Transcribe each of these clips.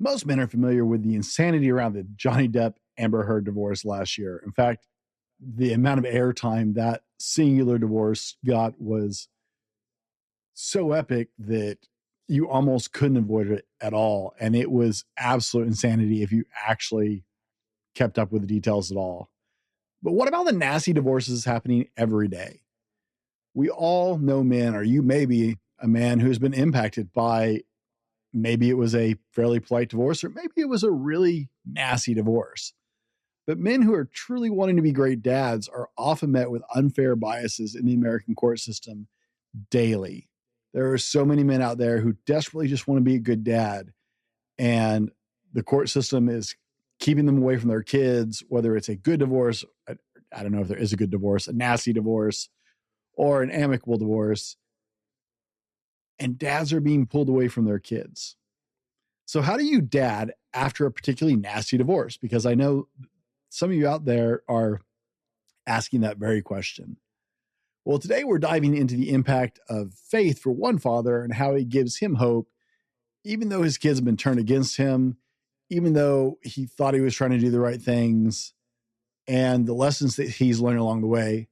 Most men are familiar with the insanity around the Johnny Depp Amber Heard divorce last year. In fact, the amount of airtime that singular divorce got was so epic that you almost couldn't avoid it at all. And it was absolute insanity if you actually kept up with the details at all. But what about the nasty divorces happening every day? We all know men, or you may be a man who's been impacted by, maybe it was a fairly polite divorce, or maybe it was a really nasty divorce. But men who are truly wanting to be great dads are often met with unfair biases in the American court system daily. There are so many men out there who desperately just want to be a good dad, and the court system is keeping them away from their kids, whether it's a good divorce, I don't know if there is a good divorce, a nasty divorce, or an amicable divorce. And dads are being pulled away from their kids. So how do you dad after a particularly nasty divorce? Because I know some of you out there are asking that very question. Well, today we're diving into the impact of faith for one father and how it gives him hope, even though his kids have been turned against him, even though he thought he was trying to do the right things, and the lessons that he's learned along the way.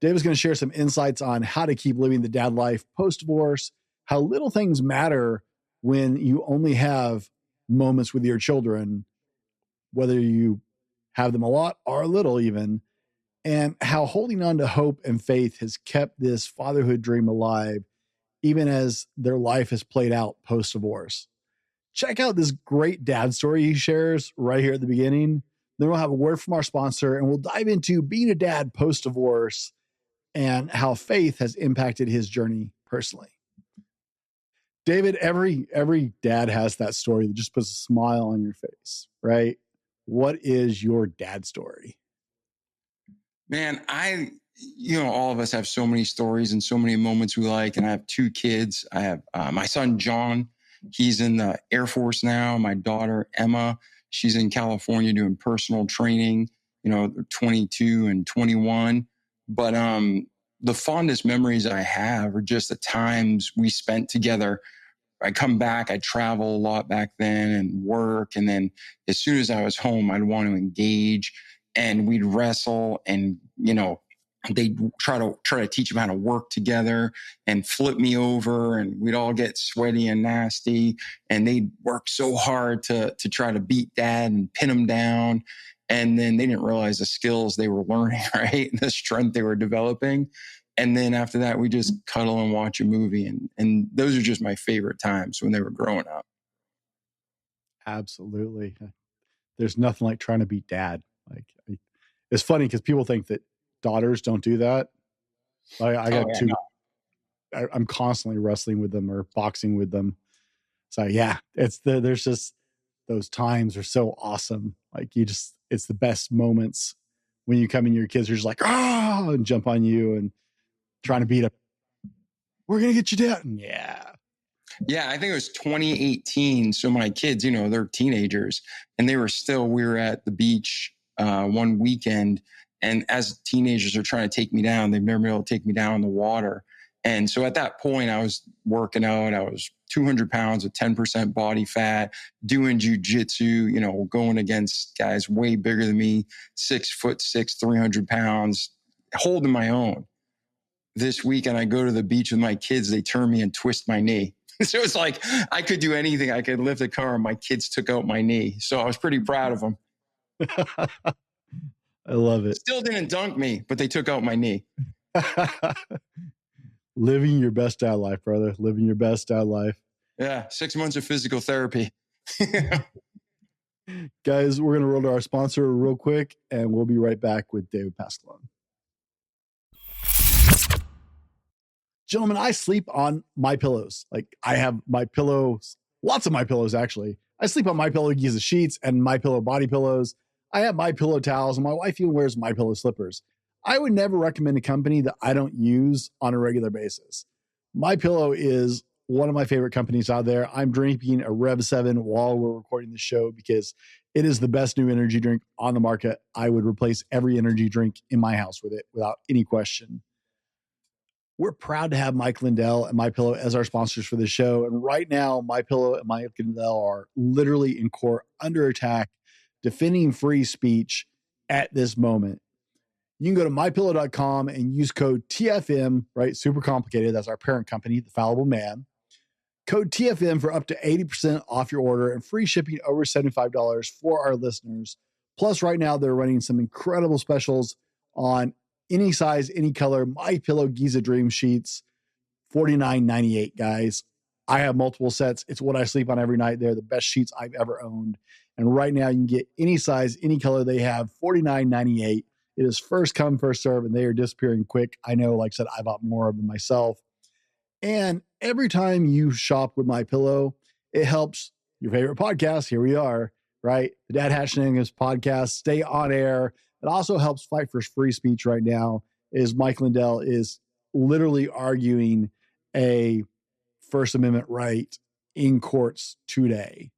Dave is going to share some insights on how to keep living the dad life post-divorce, how little things matter when you only have moments with your children, whether you have them a lot or a little even, and how holding on to hope and faith has kept this fatherhood dream alive, even as their life has played out post-divorce. Check out this great dad story he shares right here at the beginning. Then we'll have a word from our sponsor, and we'll dive into being a dad post-divorce and how faith has impacted his journey personally. David, every dad has that story that just puts a smile on your face, right? What is your dad story? Man, all of us have so many stories and so many moments we like. And I have two kids. I have my son, John. He's in the Air Force now. My daughter, Emma, she's in California doing personal training. They're 22 and 21. But the fondest memories I have are just the times we spent together. I come back, I travel a lot back then and work. And then as soon as I was home, I'd want to engage and we'd wrestle and, they'd try to teach them how to work together and flip me over and we'd all get sweaty and nasty and they'd work so hard to try to beat dad and pin him down. And then they didn't realize the skills they were learning, right? The strength they were developing. And then after that, we just cuddle and watch a movie. And those are just my favorite times when they were growing up. Absolutely. There's nothing like trying to beat dad. It's funny because people think that daughters don't do that. I got two. No. I'm constantly wrestling with them or boxing with them. So yeah, there's just those times are so awesome. It's the best moments when you come in, your kids are just like, oh, and jump on you and trying to beat up. We're going to get you down. Yeah. Yeah, I think it was 2018. So my kids, they're teenagers and we were at the beach one weekend. And as teenagers, they're trying to take me down. They've never been able to take me down in the water. And so at that point, I was working out. I was 200 pounds with 10% body fat, doing jujitsu, going against guys way bigger than me, 6'6", 300 pounds, holding my own. This weekend, I go to the beach with my kids. They turn me and twist my knee. So it's like I could do anything. I could lift a car and my kids took out my knee. So I was pretty proud of them. I love it. Still didn't dunk me, but they took out my knee. Living your best dad life, brother. Living your best dad life. Yeah. 6 months of physical therapy. Guys, we're going to roll to our sponsor real quick, and we'll be right back with David Pasqualone. Gentlemen, I sleep on my pillows. I have my pillows, lots of my pillows, actually. I sleep on my pillow uses sheets and my pillow body pillows. I have my pillow towels, and my wife even wears my pillow slippers. I would never recommend a company that I don't use on a regular basis. My Pillow is one of my favorite companies out there. I'm drinking a Rev 7 while we're recording the show because it is the best new energy drink on the market. I would replace every energy drink in my house with it without any question. We're proud to have Mike Lindell and MyPillow as our sponsors for the show. And right now, MyPillow and Mike Lindell are literally in court under attack, defending free speech at this moment. You can go to mypillow.com and use code TFM, right? Super complicated. That's our parent company, The Fallible Man. Code TFM for up to 80% off your order and free shipping over $75 for our listeners. Plus, right now, they're running some incredible specials on any size, any color, MyPillow Giza Dream Sheets, $49.98, guys. I have multiple sets. It's what I sleep on every night. They're the best sheets I've ever owned. And right now, you can get any size, any color they have, $49.98. It is first come, first serve, and they are disappearing quick. I know, like I said, I bought more of them myself. And every time you shop with MyPillow, it helps your favorite podcast. Here we are, right? The Dad Hat Shenanigans podcast, stay on air. It also helps fight for free speech right now, is Mike Lindell is literally arguing a First Amendment right in courts today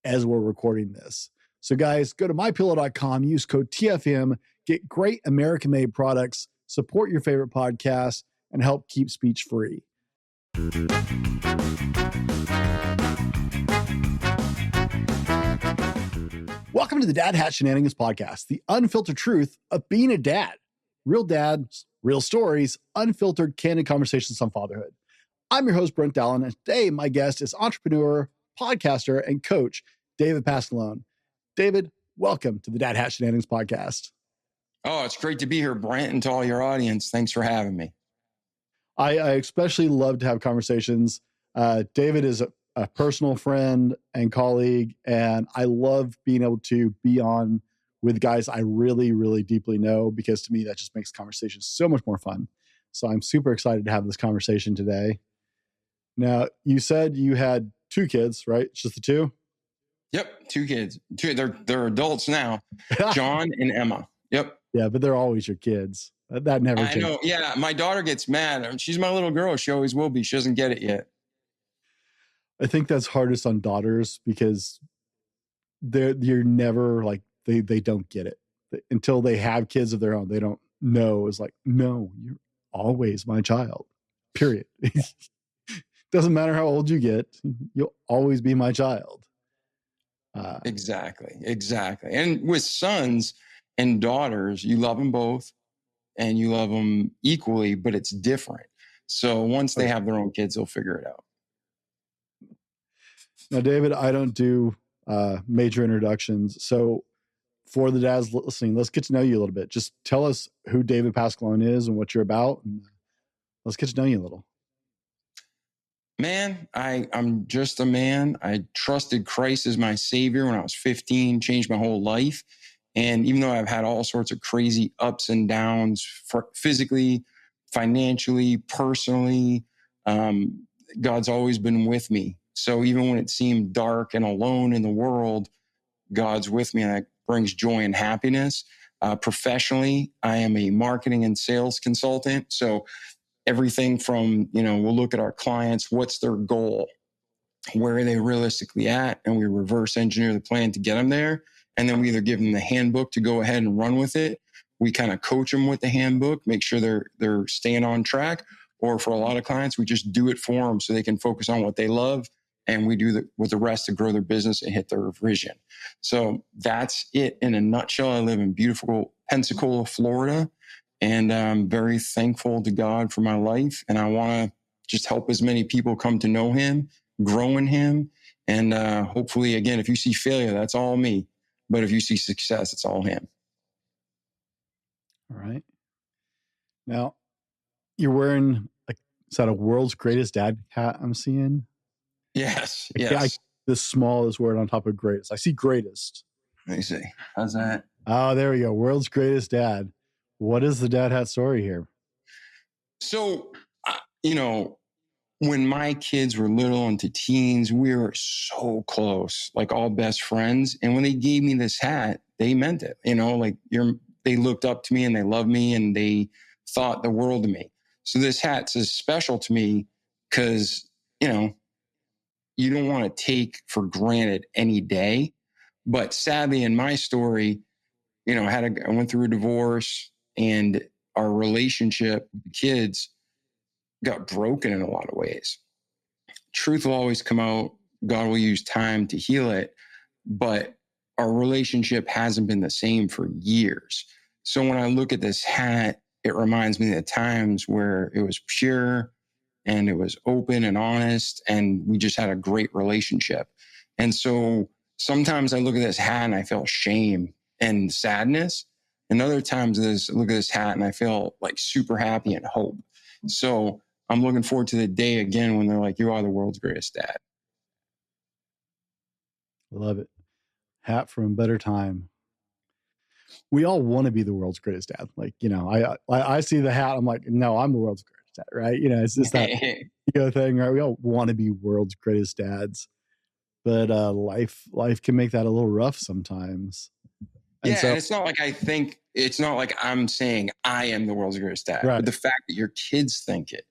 as we're recording this. So guys, go to mypillow.com, use code TFM, get great American-made products, support your favorite podcast, and help keep speech free. Welcome to the Dad Hat Shenanigans podcast, the unfiltered truth of being a dad. Real dads, real stories, unfiltered, candid conversations on fatherhood. I'm your host, Brent Dallin, and today my guest is entrepreneur, podcaster, and coach, David Pasqualone. David, welcome to the Dad Hat Shenanigans podcast. Oh, it's great to be here, Brent, and to all your audience. Thanks for having me. I especially love to have conversations. David is a personal friend and colleague, and I love being able to be on with guys I really, really deeply know, because to me, that just makes conversations so much more fun. So I'm super excited to have this conversation today. Now, you said you had 2 kids, right? It's just the 2? Yep, 2 kids. They're adults now, John and Emma. Yep. Yeah, but they're always your kids. That never changes. I know. Yeah, my daughter gets mad. She's my little girl. She always will be. She doesn't get it yet. I think that's hardest on daughters because you're never like they don't get it until they have kids of their own. They don't know. It's like, no, you're always my child. Period. Doesn't matter how old you get, you'll always be my child. Exactly. And with sons and daughters, you love them both and you love them equally, but it's different. So once they have their own kids, they'll figure it out. Now, David, I don't do major introductions. So for the dads listening, let's get to know you a little bit. Just tell us who David Pasqualone is and what you're about. And let's get to know you a little. Man, I'm just a man. I trusted Christ as my savior when I was 15, changed my whole life. And even though I've had all sorts of crazy ups and downs physically, financially, personally, God's always been with me. So even when it seemed dark and alone in the world, God's with me, and that brings joy and happiness. Professionally, I am a marketing and sales consultant. So everything from, we'll look at our clients, what's their goal? Where are they realistically at? And we reverse engineer the plan to get them there. And then we either give them the handbook to go ahead and run with it. We kind of coach them with the handbook, make sure they're staying on track. Or for a lot of clients, we just do it for them so they can focus on what they love. And we do with the rest to grow their business and hit their vision. So that's it in a nutshell. I live in beautiful Pensacola, Florida. And I'm very thankful to God for my life. And I want to just help as many people come to know him, grow in him. And hopefully, again, if you see failure, that's all me. But if you see success, it's all him. All right. Now, you're wearing, is that a world's greatest dad hat I'm seeing? Yes. The smallest word on top of greatest. I see greatest. Let me see. How's that? Oh, there we go. World's greatest dad. What is the dad hat story here? So, when my kids were little into teens, we were so close, like all best friends. And when they gave me this hat, they meant it. They looked up to me and they loved me and they thought the world of me. So this hat's as special to me because, you don't want to take for granted any day. But sadly, in my story, I went through a divorce, and our relationship with the kids got broken in a lot of ways. Truth will always come out. God will use time to heal it, but our relationship hasn't been the same for years. So when I look at this hat, it reminds me of the times where it was pure and it was open and honest, and we just had a great relationship. And so sometimes I look at this hat and I feel shame and sadness. And other times I look at this hat and I feel like super happy and hope. So I'm looking forward to the day again when they're like, you are the world's greatest dad. Love it. Hat from Better Time. We all want to be the world's greatest dad. Like, I see the hat. I'm like, no, I'm the world's greatest dad, right? It's just that ego thing, right? We all want to be world's greatest dads, but life can make that a little rough sometimes. And it's not like I'm saying I am the world's greatest dad, right. But the fact that your kids think it,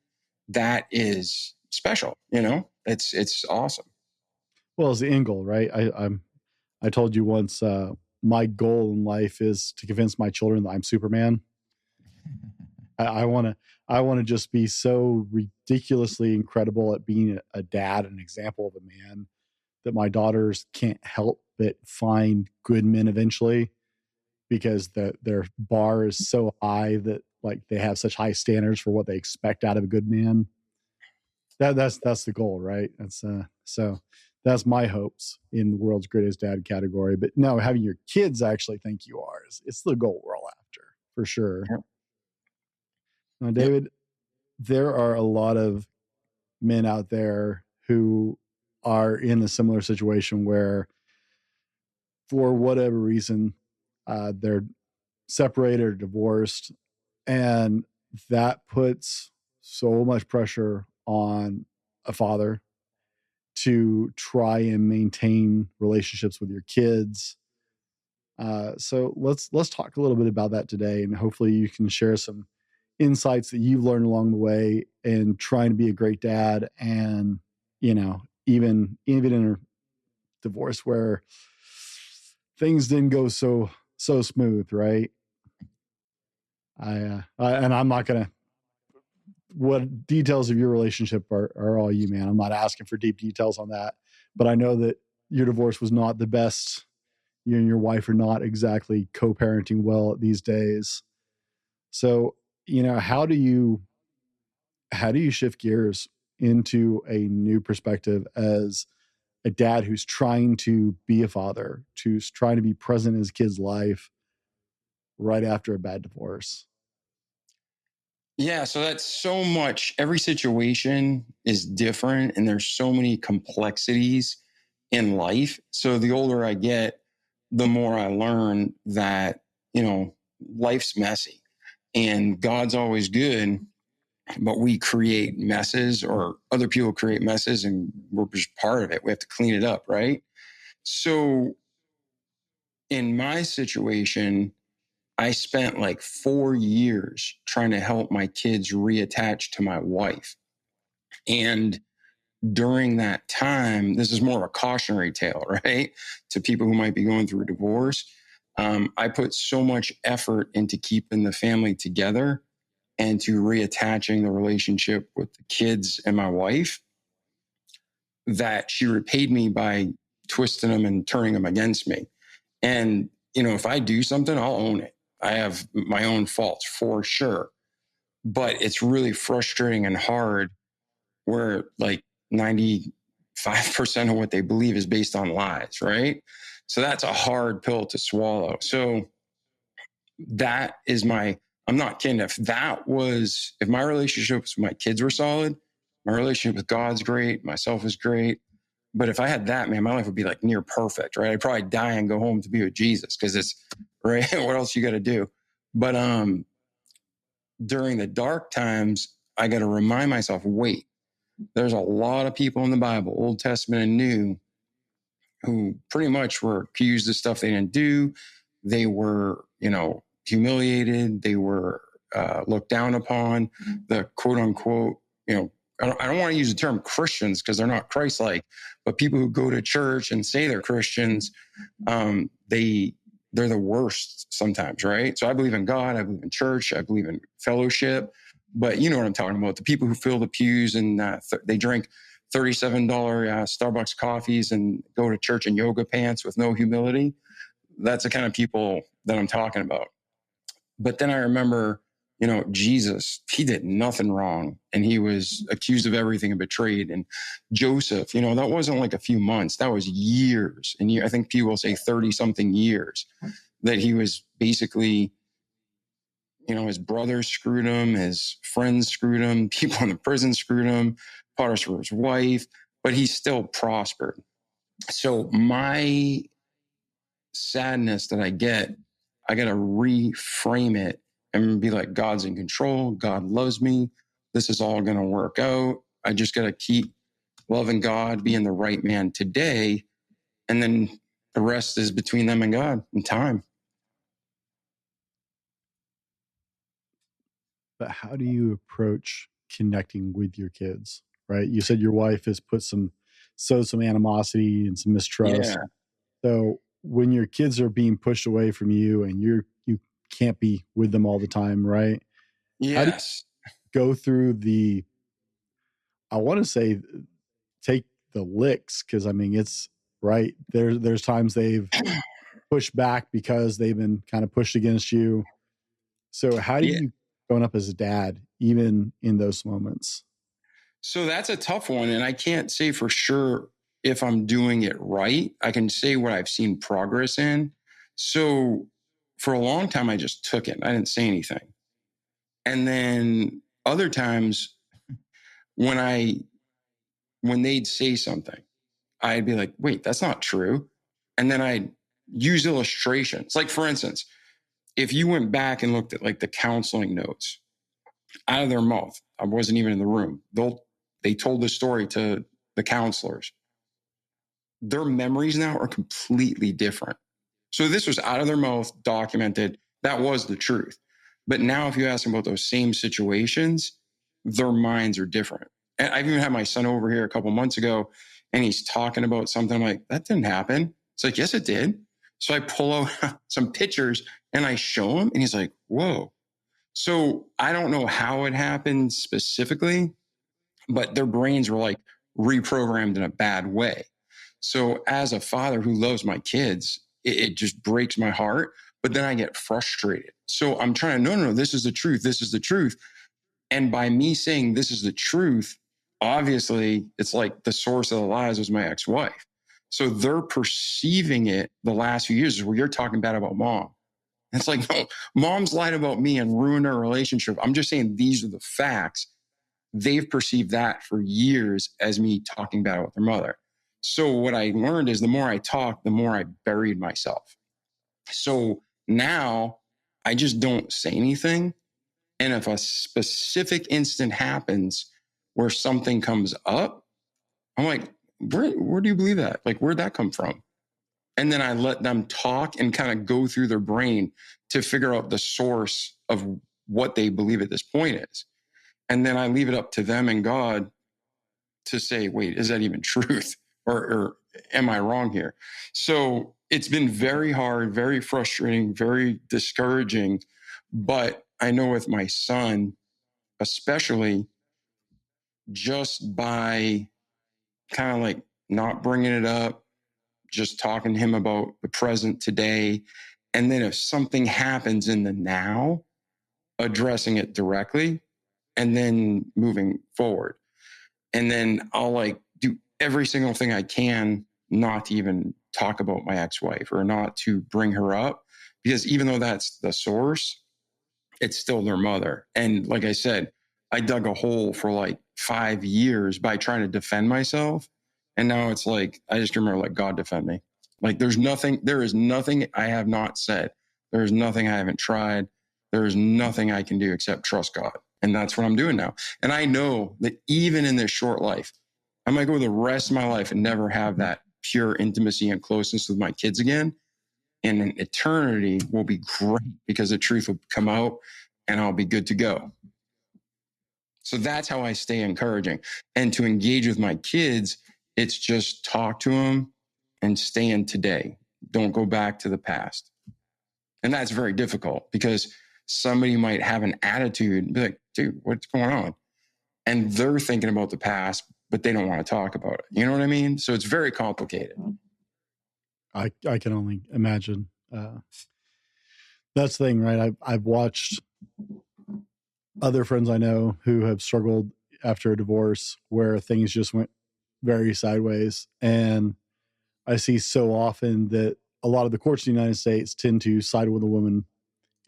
that is special. It's awesome. Well, it's the end goal, right? I told you once, my goal in life is to convince my children that I'm Superman. I want to just be so ridiculously incredible at being a dad, an example of a man, that my daughters can't help but find good men eventually, because their bar is so high that like they have such high standards for what they expect out of a good man. That's the goal, right? So that's my hopes in the world's greatest dad category. But no, having your kids actually think you are it's the goal we're all after, for sure. Yep. Now, David, there are a lot of men out there who are in a similar situation where, for whatever reason, they're separated or divorced, and that puts so much pressure on a father to try and maintain relationships with your kids. So let's talk a little bit about that today, and hopefully you can share some insights that you've learned along the way in trying to be a great dad, and even in a divorce where things didn't go so smooth, right? And I'm not gonna. What details of your relationship are all you, man? I'm not asking for deep details on that, but I know that your divorce was not the best. You and your wife are not exactly co-parenting well these days. So, how do you shift gears into a new perspective as a dad who's trying to be a father, who's trying to be present in his kid's life right after a bad divorce? Yeah, so that's so much. Every situation is different, and there's so many complexities in life. So the older I get, the more I learn that, life's messy and God's always good, but we create messes, or other people create messes, and we're just part of it. We have to clean it up, right? So in my situation, I spent like 4 years trying to help my kids reattach to my wife. And during that time, this is more of a cautionary tale, right? To people who might be going through a divorce. I put so much effort into keeping the family together and to reattaching the relationship with the kids and my wife, that she repaid me by twisting them and turning them against me. And, if I do something, I'll own it. I have my own faults for sure. But it's really frustrating and hard where like 95% of what they believe is based on lies, right? So that's a hard pill to swallow. So that is I'm not kidding. If my relationships with my kids were solid, my relationship with God's great, myself is great. But if I had that, man, my life would be like near perfect, right? I'd probably die and go home to be with Jesus, because it's right. What else you got to do? But during the dark times, I got to remind myself, wait, there's a lot of people in the Bible, Old Testament and New, who pretty much were accused of stuff they didn't do. They were, humiliated. They were looked down upon. The quote unquote, I don't want to use the term Christians because they're not Christ-like, but people who go to church and say they're Christians, they're the worst sometimes, right? So I believe in God. I believe in church. I believe in fellowship. but you know what I'm talking about. The people who fill the pews and they drink $37 Starbucks coffees and go to church in yoga pants with no humility. That's the kind of people that I'm talking about. But then I remember, you know, Jesus, he did nothing wrong and he was accused of everything and betrayed. And Joseph, you know, that wasn't like a few months, that was years. And I think people say 30 something years that he was basically, you know, his brothers screwed him, his friends screwed him, people in the prison screwed him, Potiphar's wife, but he still prospered. So my sadness that I got to reframe it and be like, God's in control. God loves me. This is all going to work out. I just got to keep loving God, being the right man today. And then the rest is between them and God and time. But how do you approach connecting with your kids? Right? You said your wife has sowed some animosity and some mistrust. Yeah. So when your kids are being pushed away from you and you can't be with them all the time, right? Yes. How do you go through I want to say take the licks, because I mean it's right. There's times they've pushed back because they've been kind of pushed against you. So how do you growing up as a dad, even in those moments? So that's a tough one. And I can't say for sure if I'm doing it right. I can say what I've seen progress in. So for a long time, I just took it. I didn't say anything. And then other times when they'd say something, I'd be like, wait, that's not true. And then I'd use illustrations. Like, for instance, if you went back and looked at like the counseling notes out of their mouth, I wasn't even in the room. They told the story to the counselors. Their memories now are completely different. So this was out of their mouth, documented. That was the truth. But now if you ask them about those same situations, their minds are different. And I've even had my son over here a couple months ago and he's talking about something. I'm like, that didn't happen. It's like, yes, it did. So I pull out some pictures and I show him and he's like, whoa. So I don't know how it happened specifically, but their brains were like reprogrammed in a bad way. So as a father who loves my kids, it just breaks my heart, but then I get frustrated. So I'm trying to, no, this is the truth. This is the truth. And by me saying this is the truth, obviously it's like the source of the lies was my ex-wife. So they're perceiving it the last few years where you're talking bad about mom. And it's like, no, mom's lied about me and ruined our relationship. I'm just saying these are the facts. They've perceived that for years as me talking bad about their mother. So what I learned is the more I talked, the more I buried myself. So now I just don't say anything. And if a specific instant happens where something comes up, I'm like, where do you believe that? Like, where'd that come from? And then I let them talk and kind of go through their brain to figure out the source of what they believe at this point is. And then I leave it up to them and God to say, wait, is that even truth? Or am I wrong here? So it's been very hard, very frustrating, very discouraging. But I know with my son, especially just by kind of like not bringing it up, just talking to him about the present today. And then if something happens in the now, addressing it directly and then moving forward. And then I'll like do every single thing I can not to even talk about my ex-wife or not to bring her up, because even though that's the source, it's still their mother. And like I said, I dug a hole for like 5 years by trying to defend myself. And now it's like, I just remember like, God defend me. Like there is nothing I have not said. There is nothing I haven't tried. There is nothing I can do except trust God. And that's what I'm doing now. And I know that even in this short life, I might go the rest of my life and never have that pure intimacy and closeness with my kids again. And an eternity will be great because the truth will come out and I'll be good to go. So that's how I stay encouraging. And to engage with my kids, it's just talk to them and stay in today. Don't go back to the past. And that's very difficult because somebody might have an attitude and be like, dude, what's going on? And they're thinking about the past, but they don't want to talk about it. You know what I mean? So it's very complicated. I can only imagine. That's the thing, right? I've watched other friends I know who have struggled after a divorce where things just went very sideways. And I see so often that a lot of the courts in the United States tend to side with the woman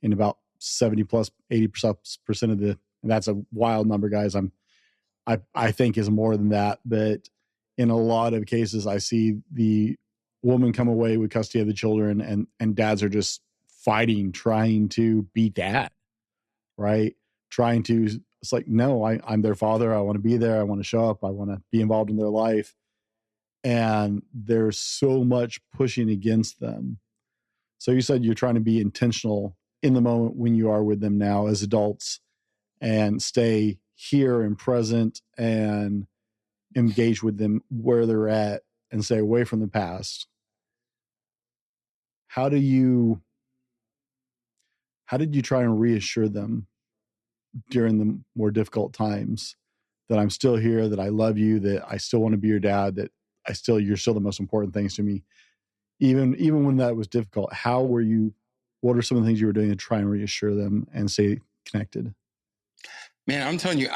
in about 70 plus 80% of the, and that's a wild number, guys. I think is more than that, but in a lot of cases I see the woman come away with custody of the children, and dads are just fighting, trying to be dad, right? Trying to, it's like, no, I'm their father. I want to be there. I want to show up. I want to be involved in their life. And there's so much pushing against them. So you said you're trying to be intentional in the moment when you are with them now as adults and stay here and present and engage with them where they're at and stay away from the past. How did you try and reassure them during the more difficult times that I'm still here, that I love you, that I still want to be your dad, that you're still the most important things to me, even when that was difficult? What are some of the things you were doing to try and reassure them and stay connected? Man, I'm telling you,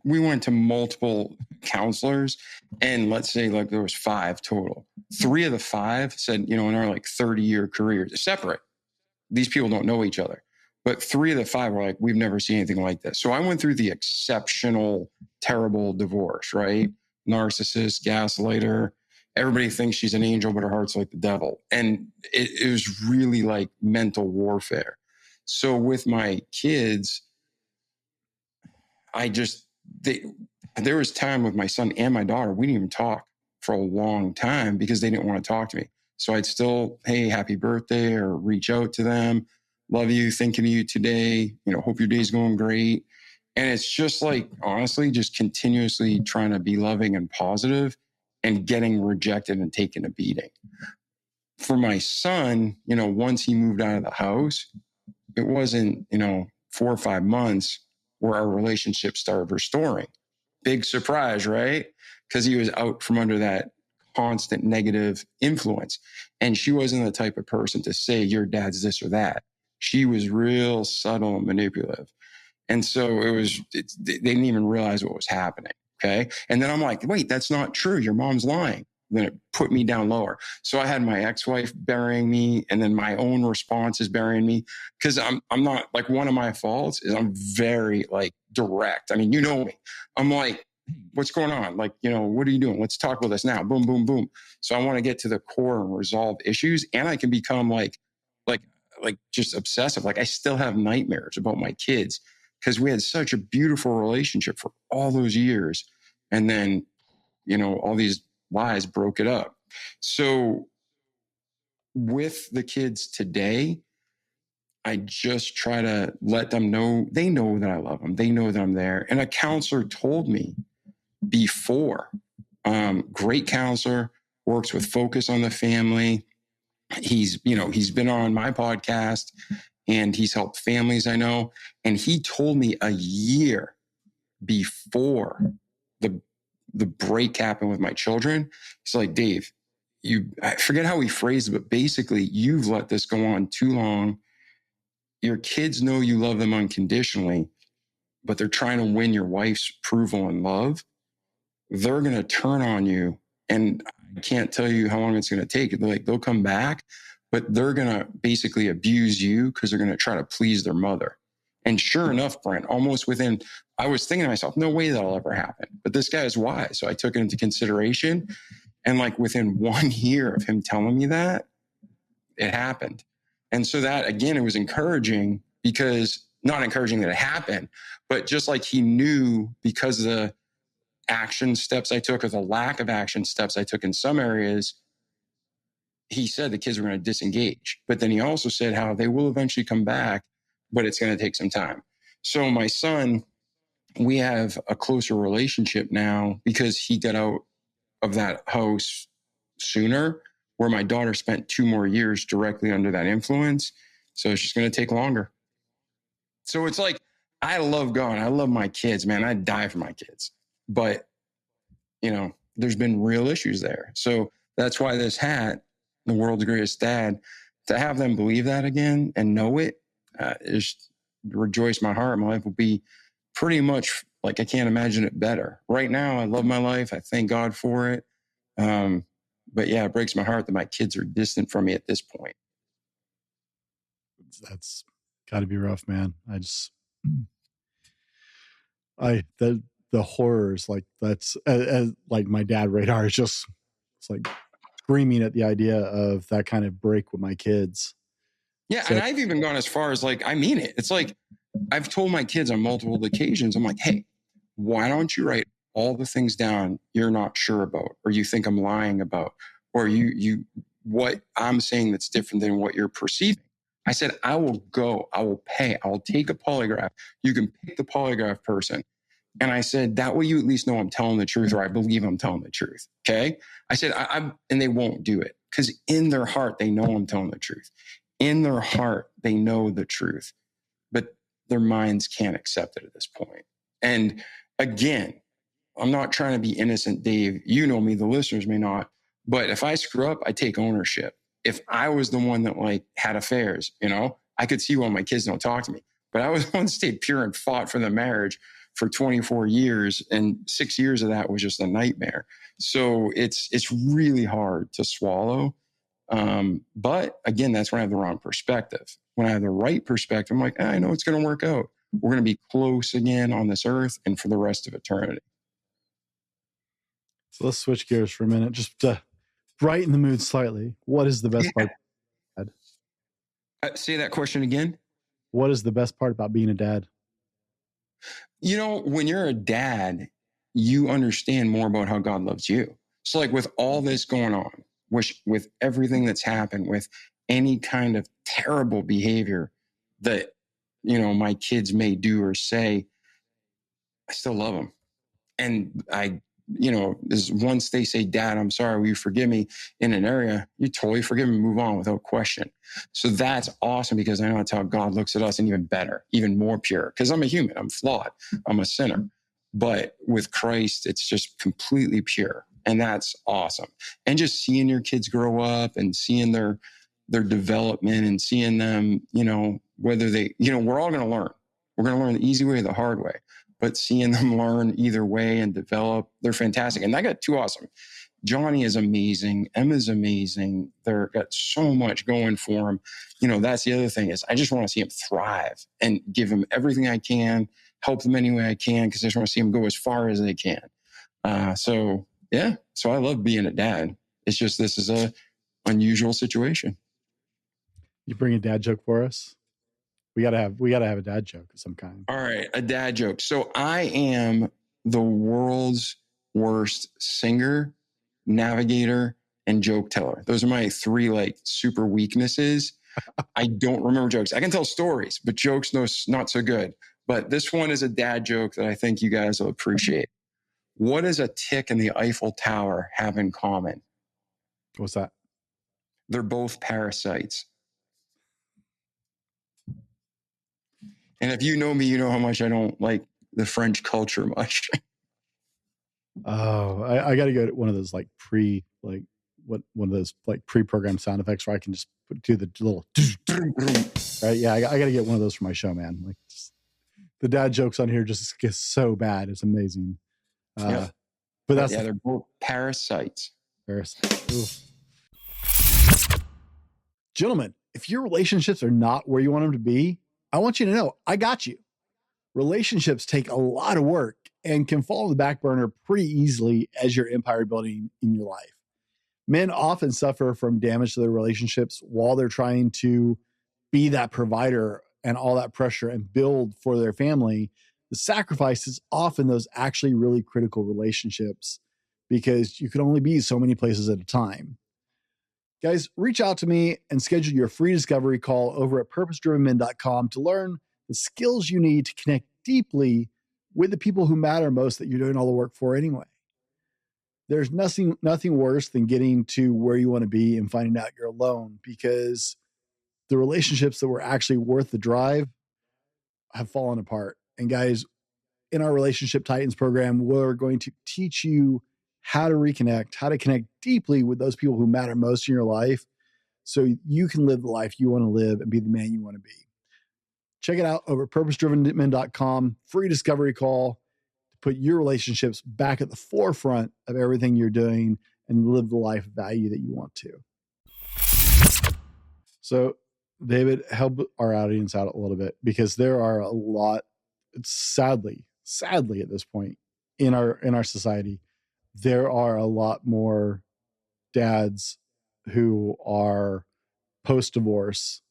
we went to multiple counselors, and let's say like there was 5 total. 3 of the 5 said, in our like 30-year careers, separate. These people don't know each other. But 3 of the 5 were like, we've never seen anything like this. So I went through the exceptional, terrible divorce, right? Narcissist, gaslighter. Everybody thinks she's an angel, but her heart's like the devil. And it was really like mental warfare. So with my kids, there was time with my son and my daughter, we didn't even talk for a long time because they didn't want to talk to me. So I'd still, hey, happy birthday, or reach out to them. Love you, thinking of you today. Hope your day's going great. And it's just like, honestly, just continuously trying to be loving and positive and getting rejected and taking a beating. For my son, once he moved out of the house, it wasn't, 4 or 5 months where our relationship started restoring. Big surprise, right? Because he was out from under that constant negative influence. And she wasn't the type of person to say, your dad's this or that. She was real subtle and manipulative. And so they didn't even realize what was happening. Okay. And then I'm like, wait, that's not true. Your mom's lying. Then it put me down lower. So I had my ex-wife burying me, and then my own response is burying me, because I'm not, like, one of my faults is I'm very like direct. I mean, you know me. I'm like, what's going on? Like, what are you doing? Let's talk about this now. Boom, boom, boom. So I want to get to the core and resolve issues, and I can become like just obsessive. Like, I still have nightmares about my kids because we had such a beautiful relationship for all those years, and then all these lies broke it up. So with the kids today, I just try to let them know, they know that I love them. They know that I'm there. And a counselor told me before, great counselor, works with Focus on the Family. He's been on my podcast, and he's helped families I know. And he told me a year before the break happened with my children. He's like, Dave, I forget how he phrased it, but basically, you've let this go on too long. Your kids know you love them unconditionally, but they're trying to win your wife's approval and love. They're going to turn on you. And I can't tell you how long it's going to take. They'll come back, but they're going to basically abuse you because they're going to try to please their mother. And sure enough, Brent, I was thinking to myself, no way that'll ever happen. But this guy is wise. So I took it into consideration. And like within 1 year of him telling me that, it happened. And so that, again, it was encouraging, because not encouraging that it happened, but just like he knew, because of the action steps I took, or the lack of action steps I took in some areas, he said the kids were going to disengage. But then he also said how they will eventually come back, but it's going to take some time. So my son, we have a closer relationship now because he got out of that house sooner, where my daughter spent 2 more years directly under that influence. So it's just going to take longer. So it's like, I love God. I love my kids, man. I'd die for my kids. But, there's been real issues there. So that's why this hat, the world's greatest dad, to have them believe that again and know it, is rejoice my heart. My life will be pretty much like I can't imagine it better. Right now, I love my life. I thank God for it. But yeah, it breaks my heart that my kids are distant from me at this point. That's got to be rough, man. The horrors, like that's like my dad radar is just, it's like screaming at the idea of that kind of break with my kids. Yeah. So, and I've even gone as far as like, I mean it. It's like, I've told my kids on multiple occasions, I'm like, hey, why don't you write all the things down you're not sure about, or you think I'm lying about, or what I'm saying that's different than what you're perceiving. I said, I will pay, I will take a polygraph. You can pick the polygraph person. And I said, that way you at least know I'm telling the truth, or I believe I'm telling the truth. Okay. I said, and they won't do it because in their heart, they know I'm telling the truth. In their heart, they know the truth, but their minds can't accept it at this point. And again, I'm not trying to be innocent, Dave. You know me, the listeners may not. But if I screw up, I take ownership. If I was the one that like had affairs, I could see why my kids don't talk to me. But I was the one that stayed pure and fought for the marriage for 24 years. And 6 years of that was just a nightmare. So it's really hard to swallow. But again, that's when I have the wrong perspective. When I have the right perspective, I'm like, I know it's going to work out. We're going to be close again on this earth and for the rest of eternity. So let's switch gears for a minute, just to brighten the mood slightly. What is the best part? Say that question again. What is the best part about being a dad? When you're a dad, you understand more about how God loves you. So like with all this going on, with everything that's happened, with any kind of terrible behavior that, my kids may do or say, I still love them. And is once they say, Dad, I'm sorry, will you forgive me in an area, you totally forgive them and move on without question. So that's awesome because I know that's how God looks at us, and even better, even more pure, because I'm a human, I'm flawed, I'm a sinner. But with Christ, it's just completely pure. And that's awesome. And just seeing your kids grow up and seeing their development and seeing them, whether they, we're all going to learn. We're going to learn the easy way or the hard way. But seeing them learn either way and develop, they're fantastic. And I got two awesome. Johnny is amazing. Emma's amazing. They're got so much going for them. That's the other thing is I just want to see them thrive and give them everything I can, help them any way I can, because I just want to see them go as far as they can. So I love being a dad. It's just, this is a unusual situation. You bring a dad joke for us? We gotta have a dad joke of some kind. All right, a dad joke. So I am the world's worst singer, navigator, and joke teller. Those are my three like super weaknesses. I don't remember jokes. I can tell stories, but jokes, no, not so good. But this one is a dad joke that I think you guys will appreciate. What does a tick and the Eiffel Tower have in common? What's that? They're both parasites. And if you know me, you know how much I don't like the French culture much. Oh, I got to go to one of those one of those like pre-programmed sound effects where I can just do the little right. Yeah, I got to get one of those for my show, man. Like the dad jokes on here just get so bad, it's amazing. But they're both parasites. Gentlemen, if your relationships are not where you want them to be, I want you to know I got you. Relationships take a lot of work and can fall on the back burner pretty easily as you're empire building in your life. Men often suffer from damage to their relationships while they're trying to be that provider and all that pressure and build for their family. The sacrifice is often those actually really critical relationships because you can only be so many places at a time. Guys, reach out to me and schedule your free discovery call over at purposedrivenmen.com to learn the skills you need to connect deeply with the people who matter most that you're doing all the work for anyway. There's nothing worse than getting to where you want to be and finding out you're alone, because the relationships that were actually worth the drive have fallen apart. And guys, in our Relationship Titans program, we're going to teach you how to reconnect, how to connect deeply with those people who matter most in your life so you can live the life you want to live and be the man you want to be. Check it out over at purposedrivenmen.com. Free discovery call to put your relationships back at the forefront of everything you're doing and live the life value that you want to. So, David, help our audience out a little bit, because there are a lot, sadly at this point in our society, there are a lot more dads who are post-divorce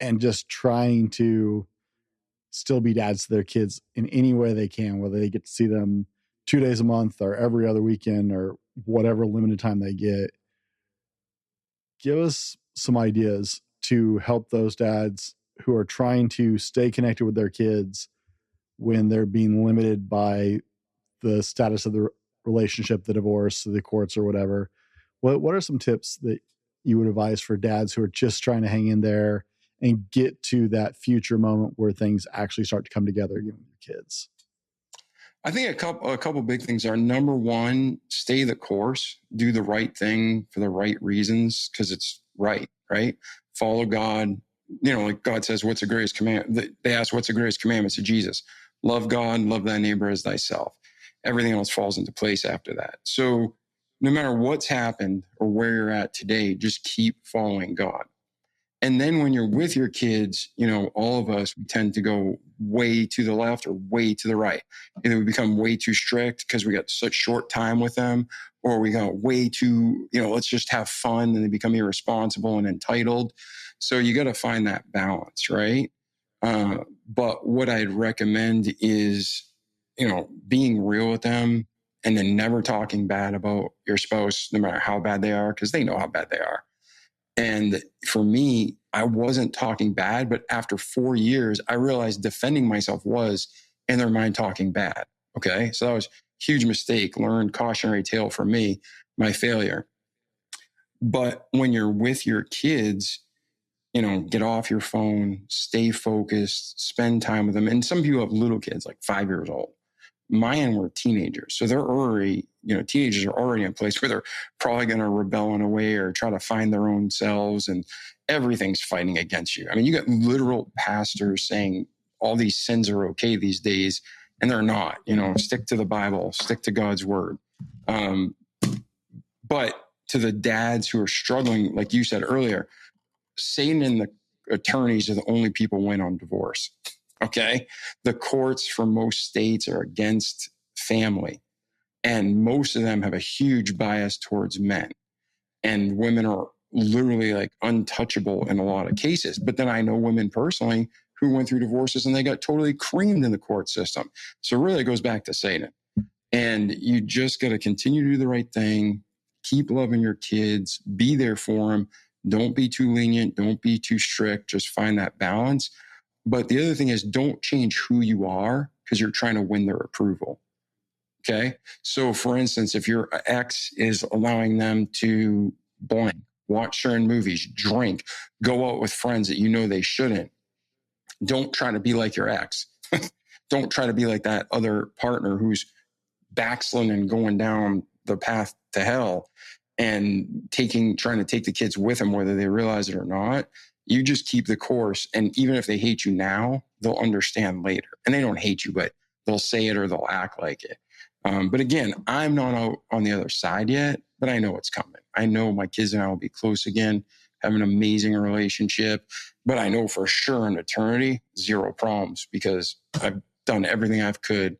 and just trying to still be dads to their kids in any way they can, whether they get to see them 2 days a month or every other weekend or whatever limited time they get. Give us some ideas to help those dads who are trying to stay connected with their kids when they're being limited by the status of the relationship, the divorce, the courts, or whatever. What are some tips that you would advise for dads who are just trying to hang in there and get to that future moment where things actually start to come together again with your kids? I think a couple big things are: number one, stay the course, do the right thing for the right reasons, because it's right? Follow God. Like God says, what's the greatest commandment? They ask, what's the greatest commandment to Jesus? Love God, love thy neighbor as thyself. Everything else falls into place after that. So no matter what's happened or where you're at today, just keep following God. And then when you're with your kids, all of us, we tend to go way to the left or way to the right. Either we become way too strict because we got such short time with them, or we go way too, let's just have fun, and they become irresponsible and entitled. So you got to find that balance, right? But what I'd recommend is, being real with them, and then never talking bad about your spouse, no matter how bad they are, because they know how bad they are. And for me, I wasn't talking bad, but after 4 years, I realized defending myself was, in their mind, talking bad. Okay. So that was a huge mistake, learned cautionary tale for me, my failure. But when you're with your kids, get off your phone, stay focused, spend time with them. And some people have little kids, like 5 years old. Mine were teenagers. So they're already, teenagers are already in a place where they're probably going to rebel in a way or try to find their own selves, and everything's fighting against you. I mean, you got literal pastors saying all these sins are okay these days, and they're not. Stick to the Bible, stick to God's word. But to the dads who are struggling, like you said earlier, Satan and the attorneys are the only people win on divorce. Okay. The courts for most states are against family, and most of them have a huge bias towards men, and women are literally like untouchable in a lot of cases. But then I know women personally who went through divorces and they got totally creamed in the court system. So really it goes back to Satan, and you just got to continue to do the right thing. Keep loving your kids, be there for them. Don't be too lenient. Don't be too strict. Just find that balance. But the other thing is, don't change who you are because you're trying to win their approval. Okay. So for instance, if your ex is allowing them to blank, watch certain movies, drink, go out with friends that they shouldn't, don't try to be like your ex. Don't try to be like that other partner who's backsliding and going down the path to hell and trying to take the kids with them, whether they realize it or not. You just keep the course. And even if they hate you now, they'll understand later. And they don't hate you, but they'll say it or they'll act like it. But again, I'm not out on the other side yet, but I know it's coming. I know my kids and I will be close again, have an amazing relationship. But I know for sure in eternity, zero problems, because I've done everything I could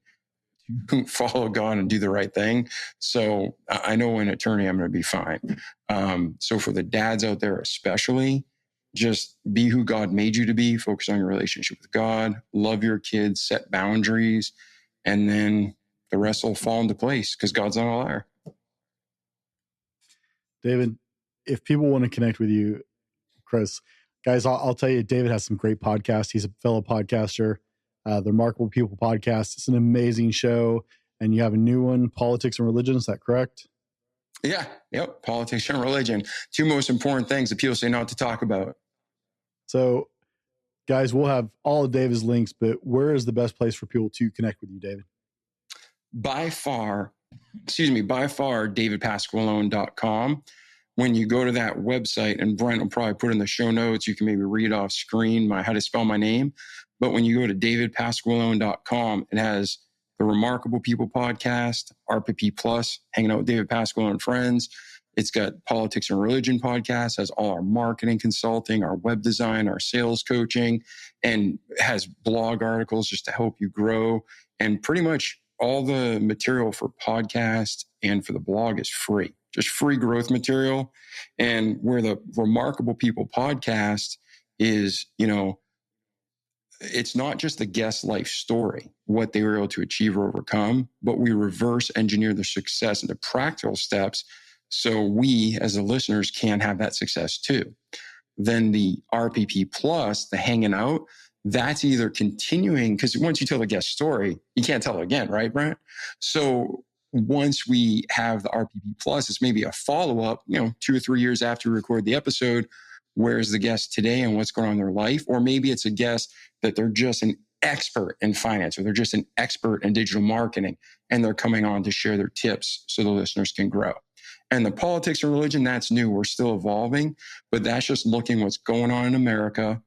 to follow God and do the right thing. So I know in eternity, I'm going to be fine. So for the dads out there, especially, just be who God made you to be. Focus on your relationship with God, love your kids, set boundaries, and then the rest will fall into place because God's not a liar. David, if people want to connect with you, Chris, guys, I'll tell you, David has some great podcasts. He's a fellow podcaster. The Remarkable People podcast. It's an amazing show. And you have a new one, Politics and Religion. Is that correct? Yeah. Yep. Politics and religion. Two most important things that people say not to talk about. So Guys, we'll have all of David's links, but where is the best place for people to connect with you, David? By far, davidpasqualone.com. When you go to that website, and Brent will probably put in the show notes, you can maybe read off screen how to spell my name. But when you go to davidpasqualone.com, it has the Remarkable People podcast, RPP Plus, hanging out with David Pasqualone and friends. It's got Politics and Religion podcast, has all our marketing consulting, our web design, our sales coaching, and has blog articles just to help you grow. And pretty much all the material for podcast and for the blog is free, just free growth material. And where the Remarkable People podcast is, it's not just the guest life story, what they were able to achieve or overcome, but we reverse engineer their success into practical steps so we as the listeners can have that success too. Then the RPP Plus, the hanging out, that's either continuing, because once you tell the guest story, you can't tell it again, right, Brent? So once we have the RPP Plus, it's maybe a follow-up, 2 or 3 years after we record the episode. Where's the guest today and what's going on in their life? Or maybe it's a guest that they're just an expert in finance, or they're just an expert in digital marketing, and they're coming on to share their tips so the listeners can grow. And the Politics and Religion, that's new. We're still evolving, but that's just looking what's going on in America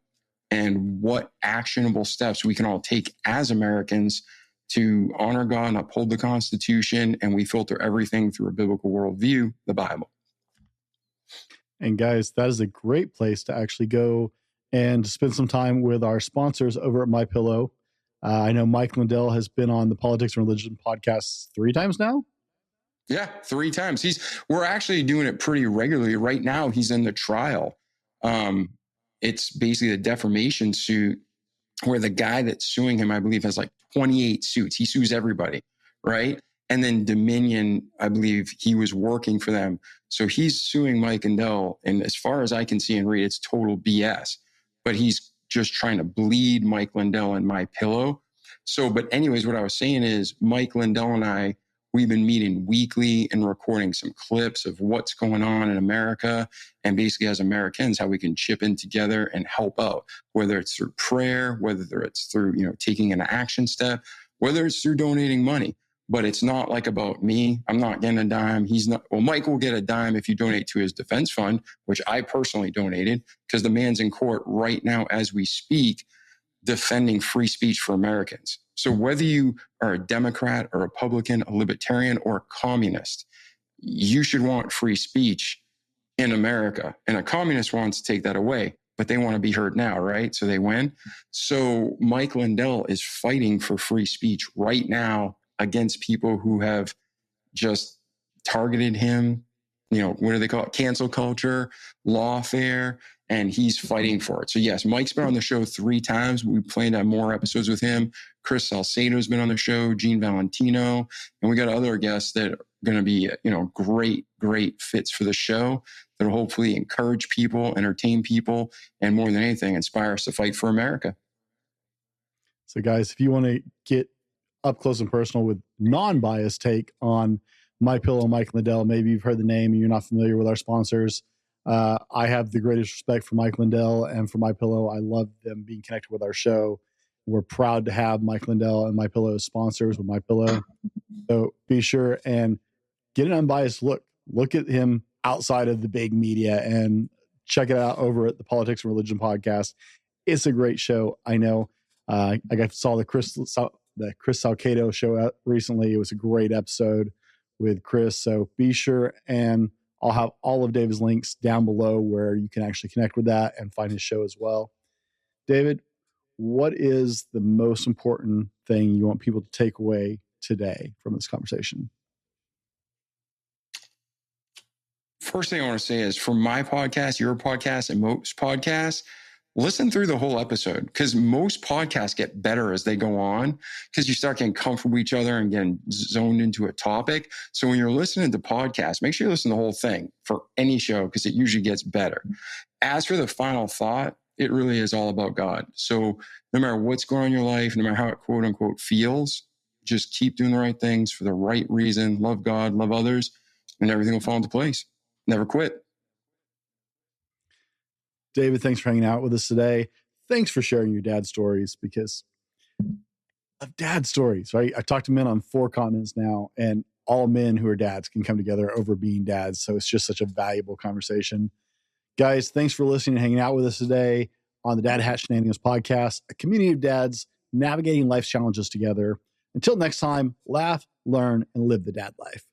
and what actionable steps we can all take as Americans to honor God and uphold the Constitution. And we filter everything through a biblical worldview, the Bible. And guys, that is a great place to actually go and spend some time with our sponsors over at MyPillow. I know Mike Lindell has been on the Politics and Religion podcast 3 times now. Yeah, 3 times. We're actually doing it pretty regularly. Right now, he's in the trial. It's basically a defamation suit where the guy that's suing him, I believe, has like 28 suits. He sues everybody, right? And then Dominion, I believe he was working for them. So he's suing Mike Lindell. And as far as I can see and read, it's total BS. But he's just trying to bleed Mike Lindell and MyPillow. So, but anyways, what I was saying is Mike Lindell and we've been meeting weekly and recording some clips of what's going on in America, and basically as Americans, how we can chip in together and help out, whether it's through prayer, whether it's through, taking an action step, whether it's through donating money. But it's not like about me. I'm not getting a dime. He's not. Well, Mike will get a dime if you donate to his defense fund, which I personally donated, because the man's in court right now as we speak, defending free speech for Americans. So whether you are a Democrat, a Republican, a Libertarian, or a communist, you should want free speech in America. And a communist wants to take that away, but they want to be heard now, right? So they win. So Mike Lindell is fighting for free speech right now against people who have just targeted him. What do they call it? Cancel culture, lawfare, and he's fighting for it. So yes, Mike's been on the show 3 times. We plan to have more episodes with him. Chris Salcedo's been on the show, Gene Valentino, and we got other guests that are going to be, great fits for the show that'll hopefully encourage people, entertain people, and more than anything, inspire us to fight for America. So guys, if you want to get up close and personal with non-biased take on MyPillow, Mike Lindell, maybe you've heard the name and you're not familiar with our sponsors. I have the greatest respect for Mike Lindell and for MyPillow. I love them being connected with our show. We're proud to have Mike Lindell and MyPillow as sponsors with MyPillow. So be sure and get an unbiased look. Look at him outside of the big media and check it out over at the Politics and Religion podcast. It's a great show. I know. I saw the Chris Salcedo show out recently. It was a great episode with Chris. So be sure, and I'll have all of David's links down below where you can actually connect with that and find his show as well. David, what is the most important thing you want people to take away today from this conversation? First thing I want to say is, for my podcast, your podcast, and most podcasts, listen through the whole episode, because most podcasts get better as they go on, because you start getting comfortable with each other and getting zoned into a topic. So when you're listening to podcasts, make sure you listen to the whole thing for any show, because it usually gets better. As for the final thought, it really is all about God. So no matter what's going on in your life, no matter how it quote unquote feels, just keep doing the right things for the right reason. Love God, love others, and everything will fall into place. Never quit. David, thanks for hanging out with us today. thanks for sharing your dad stories, because of dad stories, right? I've talked to men on 4 continents now, and all men who are dads can come together over being dads. So it's just such a valuable conversation. Guys, thanks for listening and hanging out with us today on the Dad Hat Shenanigans podcast, a community of dads navigating life's challenges together. Until next time, laugh, learn, and live the dad life.